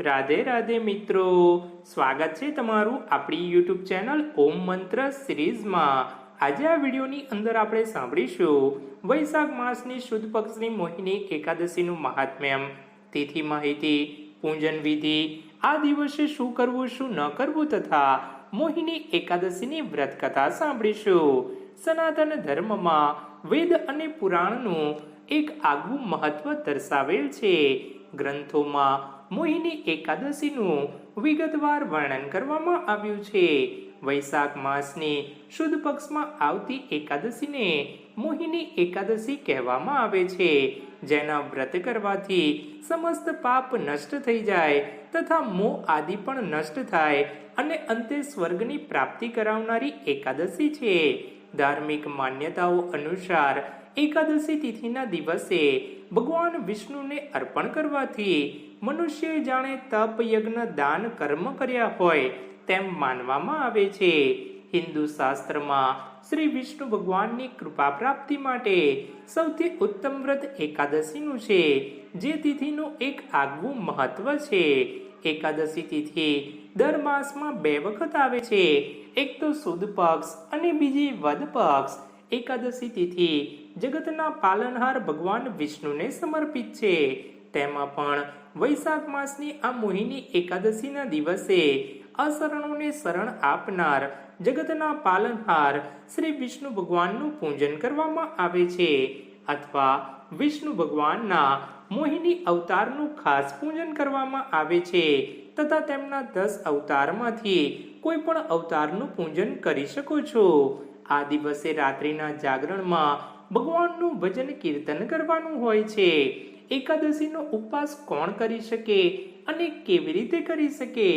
રાધે રાધે મિત્રો, સ્વાગત છે તમારું આપણી યુટ્યુબ ચેનલ ઓમ મંત્ર સિરીઝમાં। આજે આ વિડીયોની અંદર આપણે સાંભળીશું વૈશાખ માસની શુદ્ધ પક્ષની મોહિની એકાદશીનું મહાત્મ્ય, તિથિ માહિતી, પૂજન વિધિ, આ દિવસે શું કરવું શું ન કરવું તથા મોહિની એકાદશીની વ્રત કથા સાંભળીશું। સનાતન ધર્મમાં વેદ અને પુરાણનું એક આગવું મહત્વ દર્શાવેલ છે। ગ્રંથોમાં મોહિની એકાદશીનું વિગતવાર વર્ણન કરવામાં આવ્યું છે। વૈશાખ માસની શુદ્ધ પક્ષમાં આવતી એકાદશીને મોહિની એકાદશી કહેવામાં આવે છે, જેના વ્રત કરવાથી સમસ્ત પાપ નષ્ટ થઈ જાય તથા મોહ આદિ પણ નષ્ટ થાય અને અંતે સ્વર્ગની પ્રાપ્તિ કરાવનારી એકાદશી છે। ધાર્મિક માન્યતાઓ અનુસાર એકાદશી તિથિના દિવસે ભગવાન વિષ્ણુને અર્પણ કરવાથી મનુષ્ય જાણે તપ યજ્ઞ દાન કર્મ કર્યા હોય તેમ માનવામાં આવે છે। હિન્દુ શાસ્ત્રમાં શ્રી વિષ્ણુ ભગવાનની કૃપા પ્રાપ્તિ માટે સૌથી ઉત્તમ વ્રત એકાદશીનું છે, જે તિથિનું એક આગવું મહત્વ છે। એકાદશી તિથિ દર માસમાં 2 વખત આવે છે, એક તો સુદ પક્ષ અને બીજી વદ પક્ષ। એકાદશી તિથિ જગતના પાલનહાર ભગવાન વિષ્ણુને સમર્પિત છે। તેમાં પણ વૈશાખ માસની આ મોહિની એકાદશીના દિવસે અશરણોને શરણ આપનાર જગતના પાલનહાર શ્રી વિષ્ણુ ભગવાનનું પૂજન કરવામાં આવે છે, અથવા વિષ્ણુ ભગવાનના મોહિની અવતારનું ખાસ પૂજન કરવામાં આવે છે તથા તેમના 10 અવતારમાંથી કોઈ પણ અવતારનું પૂજન કરી શકો છો। આ દિવસે રાત્રિના જાગરણમાં ભગવાનનું ભજન કીર્તન કરવાનું હોય છે। એકાદશીનો ઉપવાસ કોણ કરી શકે અને કેવી રીતે કરી શકે?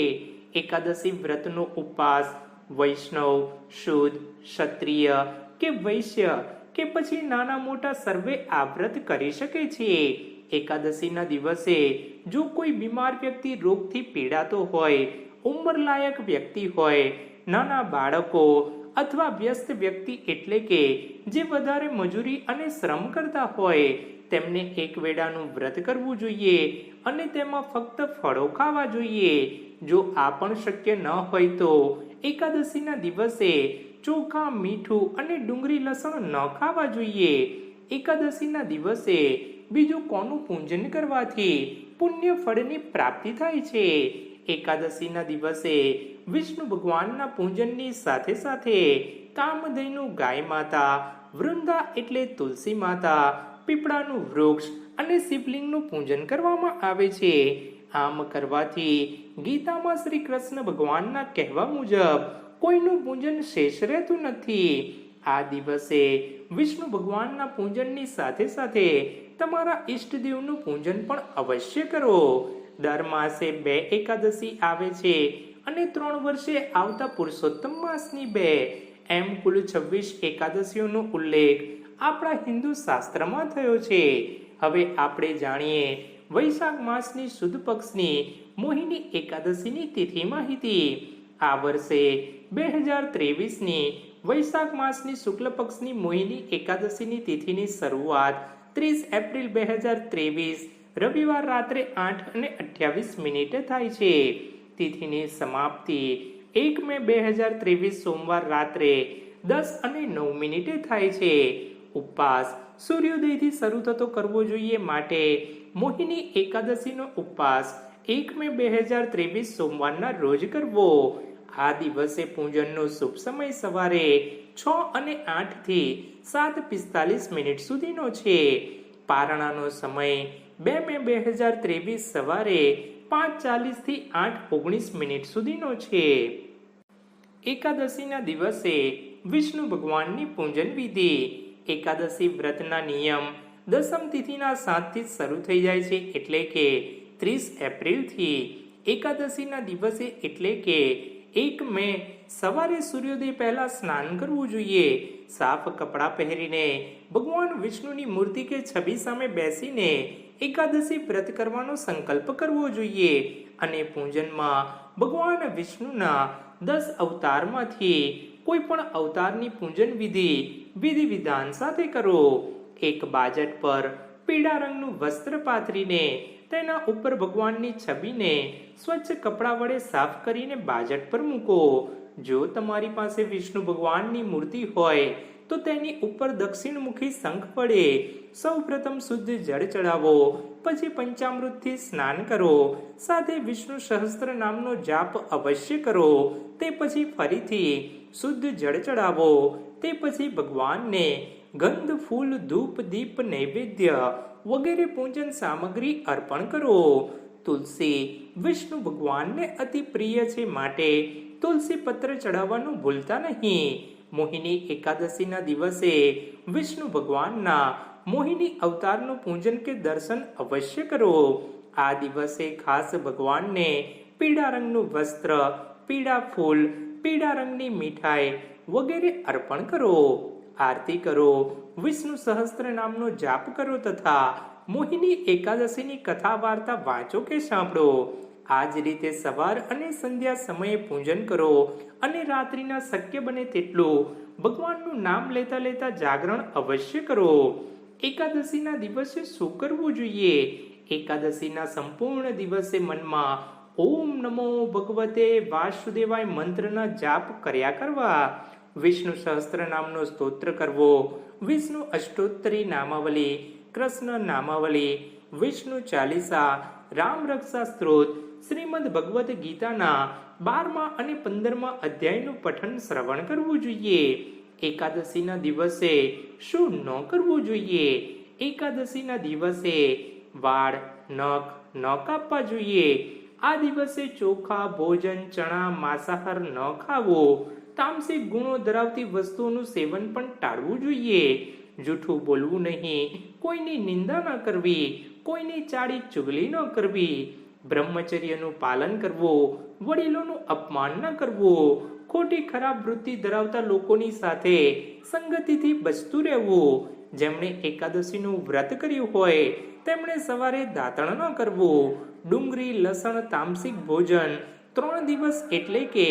એકાદશી વ્રતનો ઉપવાસ વૈષ્ણવ, શુદ્ધ, ક્ષત્રિય કે વૈશ્ય કે પછી નાના મોટા સર્વે આ વ્રત કરી શકે છે। એકાદશીના દિવસે જો કોઈ બીમાર વ્યક્તિ રોગથી પીડાતો હોય, ઉંમરલાયક વ્યક્તિ હોય, નાના બાળકો અથવા વ્યસ્ત વ્યક્તિ એટલે કે જે વધારે મજૂરી અને શ્રમ કરતા હોય તેમને એક વેળાનું વ્રત કરવું જોઈએ અને તેમાં ફક્ત ફળો ખાવા જોઈએ। જો આ પણ શક્ય ન હોય તો એકાદશીના દિવસે ચોખા, મીઠું અને ડુંગળી લસણ ન ખાવા જોઈએ। એકાદશીના દિવસે બીજું કોનું પૂજન કરવાથી પુણ્ય ફળની પ્રાપ્તિ થાય છે? એકાદશીના દિવસે વિષ્ણુ ભગવાનના પૂજનની સાથે સાથે કામધેનુ ગાય માતા, વૃંદા એટલે તુલસી માતા, પીપળાનું વૃક્ષ અને શિવલિંગનું પૂજન કરવામાં આવે છે। આમ કરવાથી ગીતામાં શ્રી કૃષ્ણ ભગવાનના કહેવા મુજબ કોઈનું પૂજન શેષ રહેતું નથી। આ દિવસે વિષ્ણુ ભગવાનના પૂજનની સાથે સાથે તમારા ઈષ્ટદેવનું પૂજન પણ અવશ્ય કરો। દર માસે 2 એકાદશી આવે છે અને 3 વર્ષે આવતા પુરુષોત્તમ માસની 2, એમ કુલ 26 એકાદશીઓનો ઉલ્લેખ આપણા હિન્દુ શાસ્ત્રમાં થયો છે। હવે આપણે જાણીએ વૈશાખ માસની શુદ્ધ પક્ષની મોહિની એકાદશીની તિથિ માહિતી। આ વર્ષે 2023ની વૈશાખ માસની શુક્લ પક્ષની મોહિની એકાદશીની તિથિની શરૂઆત 30 એપ્રિલ 2023 રવિવાર રાત્રે 8:28 થાય છે। તિથિની સમાપ્તિ 1 મે 2023 સોમવાર રાત્રે 10:09 થાય છે। ઉપવાસ સૂર્યોદયથી શરૂ થતો કરવો જોઈએ, માટે મોહિની એકાદશીનો ઉપવાસ 1 મે 2023 સોમવારના રોજ કરવો। આ દિવસે પૂજનનો શુભ સમય સવારે 6:08 થી 7:45 સુધીનો છે। પારણાનો સમય 2 મે 2023 સવારે 5:40 થી 8:19 સુધીનો છે। એકાદશીના દિવસે વિષ્ણુ ભગવાનની પૂજન વિધિ। એકાદશી વ્રતના નિયમ દસમ તિથિના 7 થી શરૂ થઈ જાય છે, એટલે કે 30 એપ્રિલથી। એકાદશીના દિવસે એટલે કે 1 મે સવારે સૂર્યોદય પહેલા સ્નાન કરવું જોઈએ। સાફ કપડાં પહેરીને ભગવાન વિષ્ણુની મૂર્તિ કે છબી સામે બેસીને એકાદશી વ્રત કરવાનો સંકલ્પ કરવો જોઈએ અને પૂજનમાં ભગવાન વિષ્ણુના 10 અવતારમાંથી કોઈ પણ અવતારની પૂજન વિધિ વિધાન સાથે કરો। એક બાજટ પર પીળા રંગનું વસ્ત્ર પાથરીને તેના ઉપર ભગવાનની છબીને સ્વચ્છ કપડા વડે સાફ કરીને બાજટ પર મૂકો. જો તમારી પાસે વિષ્ણુ ભગવાનની મૂર્તિ હોય તો તેની ઉપર દક્ષિણમુખી શંખ વડે સૌપ્રથમ શુદ્ધ જળ ચડાવો, પછી પંચામૃતથી સ્નાન કરો, સાથે વિષ્ણુ સહસ્ત્ર નામનો જાપ અવશ્ય કરો. તે પછી ફરીથી શુદ્ધ જળ ચડાવો. તે પછી ભગવાનને ગંધ, ફૂલ, ધૂપ, દીપ, નૈવેદ્ય વગેરે પૂજન સામગ્રી અર્પણ કરો. તુલસી વિષ્ણુ ભગવાનને અતિ પ્રિય છે, માટે તુલસી પત્ર ચડાવવાનું ભૂલતા નહીં. મોહિની એકાદશીના દિવસે વિષ્ણુ ભગવાનના મોહિની અવતારનું પૂજન કે દર્શન અવશ્ય કરો. આ દિવસે ખાસ ભગવાનને પીળા રંગનું વસ્ત્ર, પીળા ફૂલ, પીળા રંગની મીઠાઈ વગેરે અર્પણ કરો. આરતી કરો, વિષ્ણુ સહસ્ત્ર નામનો જાપ કરો તથા મોહિની એકાદશીની કથા વાર્તા વાંચો કે સાંભળો. આ જ રીતે સવાર અને સંધ્યા સમયે પૂજન કરો અને રાત્રિના શક્ય બને તેટલું ભગવાનનું નામ લેતા લેતા જાગરણ અવશ્ય કરો. એકાદશીના દિવસે શું કરવું જોઈએ? એકાદશીના સંપૂર્ણ દિવસે મનમાં ઓમ નમો ભગવતે વાસુદેવાય મંત્રના જાપ કર્યા કરવા, વિષ્ણુ સહસ્ત્ર નામનો સ્તોત્ર કરવો, વિષ્ણુ અષ્ટોત્તરી નામાવલી, કૃષ્ણ નામાવલી, વિષ્ણુ ચાલીસા, રામ રક્ષા સ્ત્રોત, શ્રીમદ ભગવદ્ ગીતાના 12મા અને 15મા અધ્યાયનું પઠન શ્રવણ કરવું જોઈએ. એકાદશીના દિવસે શું ન કરવું જોઈએ? એકાદશીના દિવસે વાળ, નખ ન કાપવા જોઈએ. આ દિવસે ચોખા, ભોજન, ચણા, માંસાહાર ન ખાવો. તામસિક ગુણો ધરાવતી વસ્તુઓનું સેવન પણ ટાળવું જોઈએ. જૂઠું બોલવું નહીં, કોઈની નિંદા ન કરવી, કોઈની ચાડી ચુગલી ન કરવી, બ્રહ્મચર્યનું પાલન કરવું, વડીલોનું અપમાન ન કરવું, ખોટી ખરાબ વૃત્તિ ધરાવતા લોકોની સાથે સંગતિથી બચતું રહેવું. જેમણે એકાદશીનું વ્રત કર્યું હોય તેમણે સવારે દાંતણ ન કરવું. ડુંગળી, લસણ, તામસિક ભોજન 3 દિવસ એટલે કે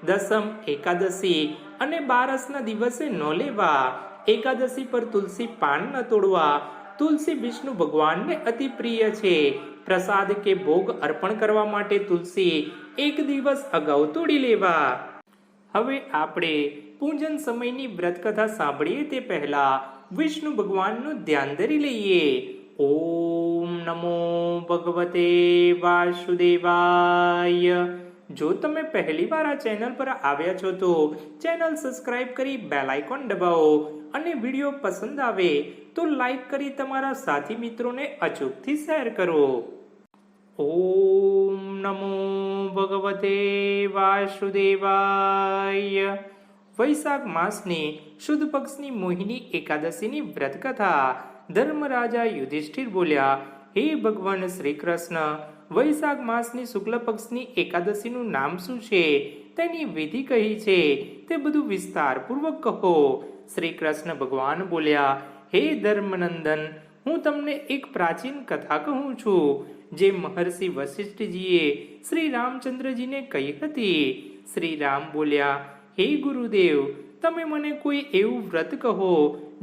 દસમ, એકાદશી અને બારસના દિવસે ન લેવા. એકાદશી પર તુલસી પાન ન તોડવા. તુલસી વિષ્ણુ ભગવાનને અતિ પ્રિય છે. પ્રસાદ કે ભોગ અર્પણ કરવા માટે તુલસી 1 દિવસ અગાઉ તોડી લેવા. હવે આપણે પૂજન સમયની વ્રત કથા સાંભળીએ તે પહેલા વિષ્ણુ ભગવાનનું ધ્યાન ધરી લઈએ. ઓમ નમો ભગવતે વાસુદેવાય. જો તમે પહેલી વાર આ ચેનલ પર આવ્યા છો તો ચેનલ સબસ્ક્રાઇબ કરી બેલ આઇકોન દબાવો અને વિડીયો પસંદ આવે તો લાઈક કરી તમારા સાથી મિત્રોને અચૂકથી શેર કરો. ઓમ નમો ભગવતે વાસુદેવાય. વૈશાખ માસની શુદ્ધ પક્ષની મોહિની એકાદશીની વ્રત કથા. ધર્મરાજા યુધિષ્ઠિર બોલ્યા, હે ભગવાન શ્રી કૃષ્ણ, વૈશાખ માસની શુક્લ પક્ષની એકાદશીનું નામ શું છે, તેની વિધિ કહી છે, તે બધું વિસ્તારપૂર્વક કહો. શ્રી કૃષ્ણ ભગવાન બોલ્યા, હે ધર્મનંદન, હું તમને એક પ્રાચીન કથા કહું છું જે મહર્ષિ વશિષ્ઠજીએ શ્રી રામચંદ્રજીને કહી હતી. શ્રી રામ બોલ્યા, હે ગુરુદેવ, તમે મને કોઈ એવું વ્રત કહો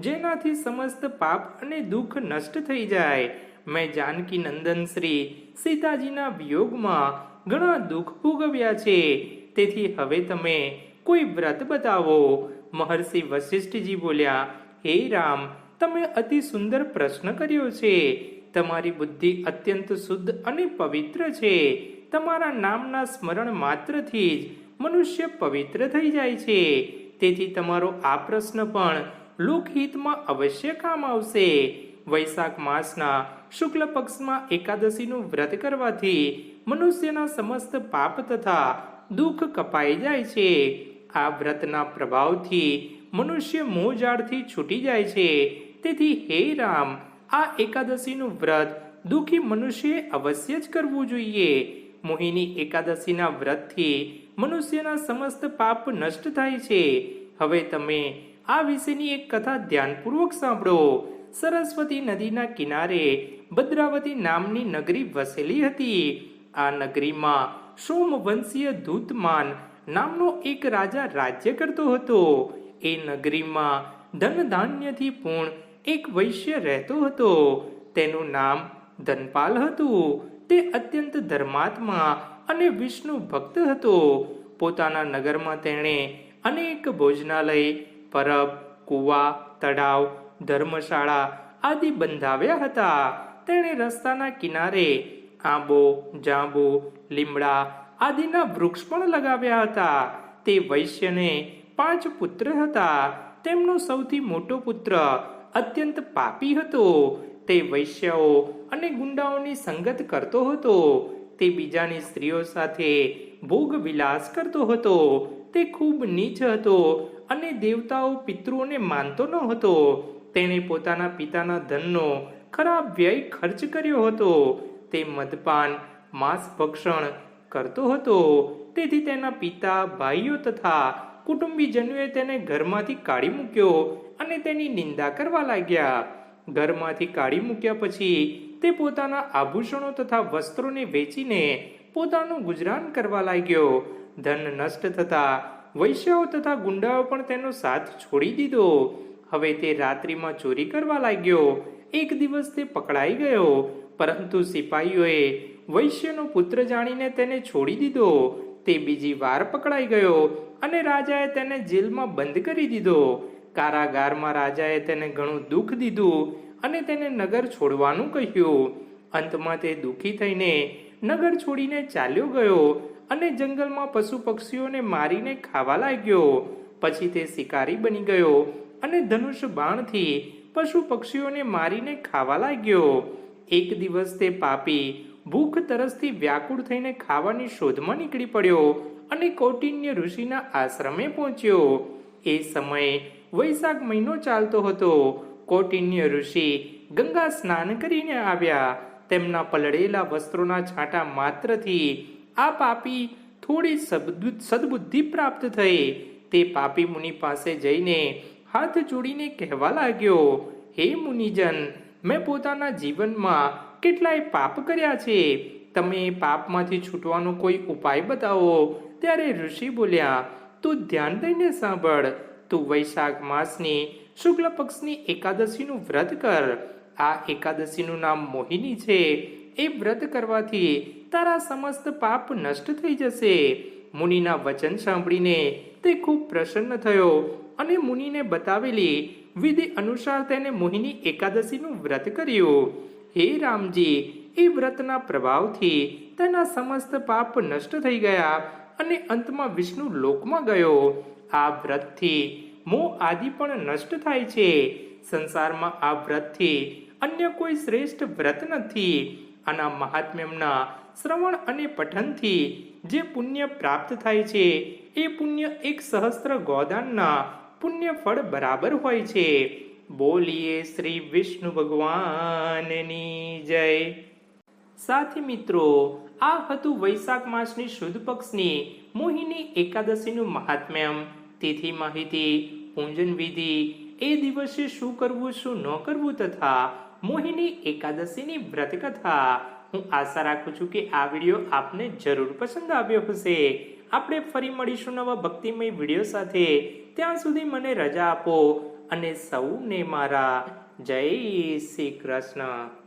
જેનાથી સમસ્ત પાપ અને દુઃખ નષ્ટ થઈ જાય. મેં જાનકી નંદન શ્રી સીતાજીના વિયોગમાં ઘણા દુઃખ ભોગવ્યા છે, તેથી હવે તમે કોઈ વ્રત બતાવો. મહર્ષિ વશિષ્ઠજી બોલ્યા, હે રામ, તમે અતિ સુંદર પ્રશ્ન કર્યો છે. તમારી બુદ્ધિ અત્યંત શુદ્ધ અને પવિત્ર છે. તમારા નામના સ્મરણ માત્રથી જ મનુષ્ય પવિત્ર થઈ જાય છે. તેથી તમારો આ પ્રશ્ન પણ લોકહિતમાં અવશ્ય કામ આવશે. વૈશાખ માસના શુક્લ પક્ષમાં એકાદશીનું વ્રત કરવાથી મનુષ્યના સમસ્ત પાપ તથા દુઃખ કપાઈ જાય છે. આ વ્રતના પ્રભાવથી મનુષ્ય મોહજાળથી છૂટી જાય છે. તેથી હે રામ, આ એકાદશીનું વ્રત દુઃખી મનુષ્યએ અવશ્ય જ કરવું જોઈએ. મોહિની એકાદશીના વ્રતથી મનુષ્યના સમસ્ત પાપ નષ્ટ થાય છે. હવે તમે આ વિશેની એક કથા ધ્યાનપૂર્વક સાંભળો. સરસ્વતી નદીના કિનારે ભદ્રાવતી નામની નગરી વસેલી હતી. આ નગરીમાં સોમવંશીય ધૂતમાન નામનો એક રાજા રાજ્ય કરતો હતો. એ નગરીમાં ધન ધાન્યથી પૂર્ણ એક વૈશ્ય રહેતો હતો. તેનું નામ ધનપાલ હતું. તે અત્યંત ધર્માત્મા અને વિષ્ણુ ભક્ત હતો. પોતાના નગરમાં તેણે અનેક ભોજનાલય, પરબ, કુવા, તળાવ, ધર્મશાળા આદિ બંધાવ્યા હતા. તેણે રસ્તાના કિનારે આંબો, જાંબુ, લીમડા આદિના વૃક્ષ પણ લગાવ્યા હતા. તે વૈશ્યને 5 પુત્ર હતા. તેમનો સૌથી મોટો પુત્ર અત્યંત પાપી હતો. તે વૈશ્યાઓ અને ગુંડાઓની સંગત કરતો હતો. તે બીજાની સ્ત્રીઓ સાથે ભોગ વિલાસ કરતો હતો. તે ખૂબ નીચ હતો અને દેવતાઓ પિતૃઓને માનતો ન હતો. તેણે પોતાના પિતાના ધનનો ખરાબ વ્યય ખર્ચ કર્યો હતો. તે મદપાન, માંસ ભક્ષણ કરતો હતો. તેથી તેના પિતા, ભાઈઓ તથા કુટુંબીજનોએ તેને ઘરમાંથી કાઢી મૂક્યો અને તેની નિંદા કરવા લાગ્યા. ઘરમાંથી કાઢી મૂક્યા પછી તે પોતાના આભૂષણો તથા વસ્ત્રોને વેચીને પોતાનું ગુજરાન કરવા લાગ્યો. ધન નષ્ટ થતા વૈશ્યાઓ તથા ગુંડાઓ પણ તેનો સાથ છોડી દીધો. હવે તે રાત્રિમાં ચોરી કરવા લાગ્યો. એક દિવસ તે પકડાઈ ગયો, પરંતુ સિપાહીઓએ વૈશ્યનો પુત્ર જાણીને તેને છોડી દીધો. તે બીજી વાર પકડાઈ ગયો અને રાજાએ તેને જેલમાં બંધ કરી દીધો. કારાગારમાં રાજાએ તેને ઘણું દુઃખ દીધું અને તેને નગર છોડવાનું કહ્યું. અંતમાં તે દુઃખી થઈને નગર છોડીને ચાલ્યો ગયો અને જંગલમાં પશુ પક્ષીઓને મારીને ખાવા લાગ્યો. પછી તે શિકારી બની ગયો અને ધનુષ બાણથી પશુ પક્ષીઓને મારીને ખાવા લાગ્યો. એક દિવસ તે પાપી ભૂખ તરસથી વ્યાકુળ થઈને ખાવાની શોધમાં નીકળી પડ્યો અને કૌટિન્ય ઋષિના આશ્રમે પહોંચ્યો. એ સમયે વૈશાખ મહિનો ચાલતો હતો. કૌટિન્ય ઋષિ ગંગા સ્નાન કરીને આવ્યા. તેમના પલળેલા વસ્ત્રોના છાંટા માત્રથી આ પાપી થોડી સદબુદ્ધિ પ્રાપ્ત થઈ. તે પાપી મુનિ પાસે જઈને હાથ જોડીને કહેવા લાગ્યો, હે મુનિજન, મેં પોતાના જીવનમાં કેટલાય પાપ કર્યા છે. તમે પાપમાંથી છૂટવાનો કોઈ ઉપાય બતાવો. ત્યારે ઋષિ બોલ્યા, તું ધ્યાન દઈને સાંભળ. તું વૈશાખ માસની શુક્લ પક્ષની એકાદશીનું વ્રત કર. આ એકાદશીનું નામ મોહિની છે. એ વ્રત કરવાથી તારા સમસ્ત પાપ નષ્ટ થઈ જશે. મુનિના વચન સાંભળીને તે ખૂબ પ્રસન્ન થયો અને મુનિને બતાવેલી વિધિ અનુસાર તેને મોહિની એકાદશીનું વ્રત કર્યું. હે રામજી, એ વ્રતના પ્રભાવથી તેના સમસ્ત પાપ નષ્ટ થઈ ગયા અને અંતમાં વિષ્ણુ લોકમાં ગયો. આ વ્રતથી મોહ આદિ પણ નષ્ટ થાય છે. સંસારમાં આ વ્રતથી અન્ય કોઈ શ્રેષ્ઠ વ્રત નથી. આના મહાત્મ્યના શ્રવણ અને પઠનથી જે પુણ્ય પ્રાપ્ત થાય છે એ પુણ્ય 1 સહસ્ત્ર ગોદાનના પુણ્ય ફળ બરાબર હોય છે. બોલીએ શ્રી વિષ્ણુ ભગવાનની જય. સાથી મિત્રો, આ હતું વૈશાખ માસની શુદ્ધ પક્ષની મોહિની એકાદશીનું મહાત્મ્ય, તિથિ માહિતી, પૂજન વિધિ, એ દિવસે શું કરવું શું ન કરવું તથા મોહિની એકાદશીની વ્રત કથા. હું આશા રાખું છું કે આ વિડીયો આપને જરૂર પસંદ આવ્યો હશે. આપણે ફરી મળીશું નવા ભક્તિમય વિડીયો સાથે. ત્યાં સુધી મને રજા આપો અને સૌને મારા જય શ્રી કૃષ્ણ.